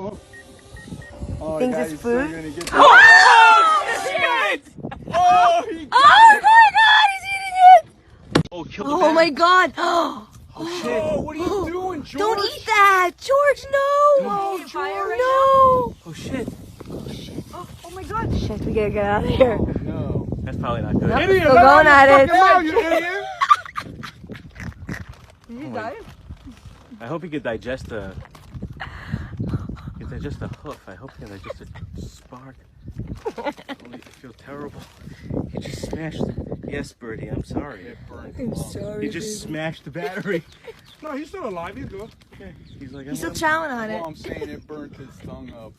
Oh, Thinks it's food. Oh shit! Oh, Oh my god, he's eating it! Oh, kill the Oh bat. my god! Oh shit! Oh, what are you doing, George? Don't eat that! George, no! No, George, George. no! Oh shit! Oh my god! Shit, we gotta get out of here. Oh no! That's probably not good. Nope, still going at it. Mouth, you idiot. Did you die? I hope he could digest a. Digest a hoof. I hope he can digest a spark. I feel terrible. He just smashed. Yes, Birdie. I'm sorry. It burned. I'm sorry. He just smashed the battery. No, he's still alive. He's good. He's like. He's still chowing on it. Well, I'm saying it burnt his tongue up.